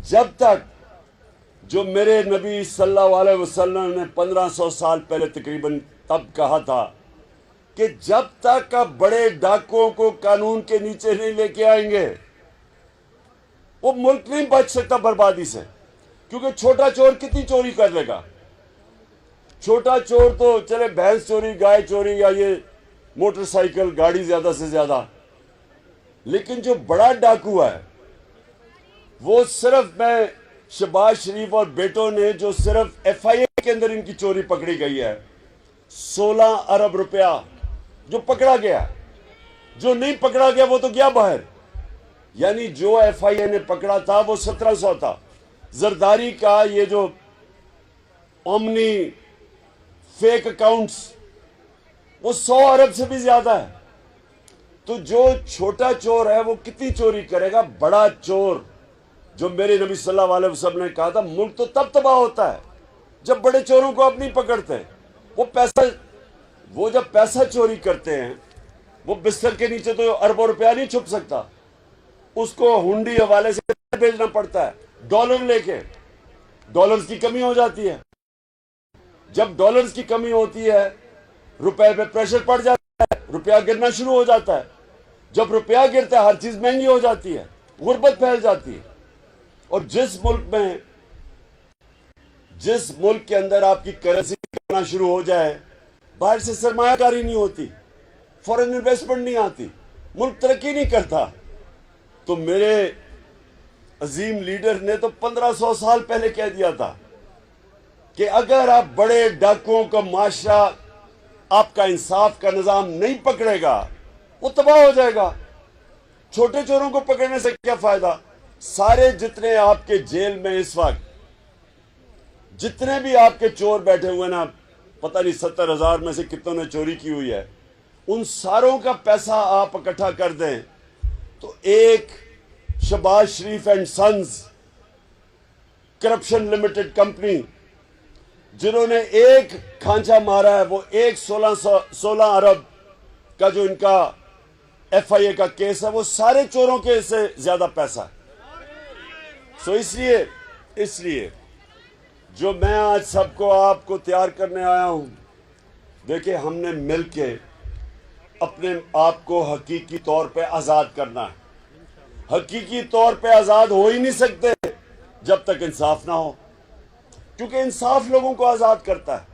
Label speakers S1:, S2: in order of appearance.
S1: जब तक जो मेरे नबी सल्लल्लाहु अलैहि वसल्लम ने 1500 साल पहले तकरीबन तब कहा था कि जब तक आप बड़े डाकुओं को कानून के नीचे नहीं लेके आएंगे, वो मुल्क नहीं बच सकता बर्बादी से। क्योंकि छोटा चोर कितनी चोरी कर लेगा? छोटा चोर तो चले भैंस चोरी, गाय चोरी, या ये मोटरसाइकिल, गाड़ी ज्यादा से ज्यादा। लेकिन जो बड़ा डाकू है वो सिर्फ, मैं शहबाज शरीफ और बेटों ने जो सिर्फ FIA के अंदर इनकी चोरी पकड़ी गई है 16 अरब रुपया जो पकड़ा गया। जो नहीं पकड़ा गया वो तो गया बाहर। यानी जो FIA ने पकड़ा था वो 1700 था। जरदारी का ये जो ओमनी फेक अकाउंट्स वो 100 अरब से भी ज्यादा है। तो जो छोटा चोर है वो कितनी चोरी करेगा? बड़ा चोर, जो मेरे नबी सल्लल्लाहु अलैहि वसल्लम ने कहा था, मुल्क तो तब तबाह होता है जब बड़े चोरों को आप नहीं पकड़ते। वो जब पैसा चोरी करते हैं, वो बिस्तर के नीचे तो अरबों रुपया नहीं छुप सकता, उसको हुंडी हवाले से भेजना पड़ता है, डॉलर लेके। डॉलर्स की कमी हो जाती है। जब डॉलर्स की कमी होती है, रुपए पे प्रेशर पड़ जाता है, रुपया गिरना शुरू हो जाता है। जब रुपया गिरता है, हर चीज महंगी हो जाती है, गुर्बत फैल जाती है। और जिस मुल्क के अंदर आपकी करेंसी करना शुरू हो जाए, बाहर से सरमायाकारी नहीं होती, फॉरेन इन्वेस्टमेंट नहीं आती, मुल्क तरक्की नहीं करता। तो मेरे अजीम लीडर ने तो 1500 साल पहले कह दिया था कि अगर आप बड़े डाकुओं का माशरा, आपका इंसाफ का निजाम नहीं पकड़ेगा, वो तबाह हो जाएगा। छोटे चोरों को पकड़ने से क्या फायदा? सारे जितने आपके जेल में इस वक्त जितने भी आपके चोर बैठे हुए ना, पता नहीं 70,000 में से कितनों ने चोरी की हुई है, उन सारों का पैसा आप इकट्ठा कर दें तो एक Shahbaz Sharif and sons corruption limited company, जिन्होंने एक खांचा मारा है, वो एक 16 अरब का जो इनका FIA का केस है, वो सारे चोरों के से ज्यादा पैसा है। सो इसलिए जो मैं आज सबको आपको तैयार करने आया हूं, देखिए, हमने मिलके अपने आप को हकीकी तौर पे आजाद करना है। हकीकी तौर पे आजाद हो ही नहीं सकते जब तक इंसाफ ना हो, क्योंकि इंसाफ लोगों को आजाद करता है।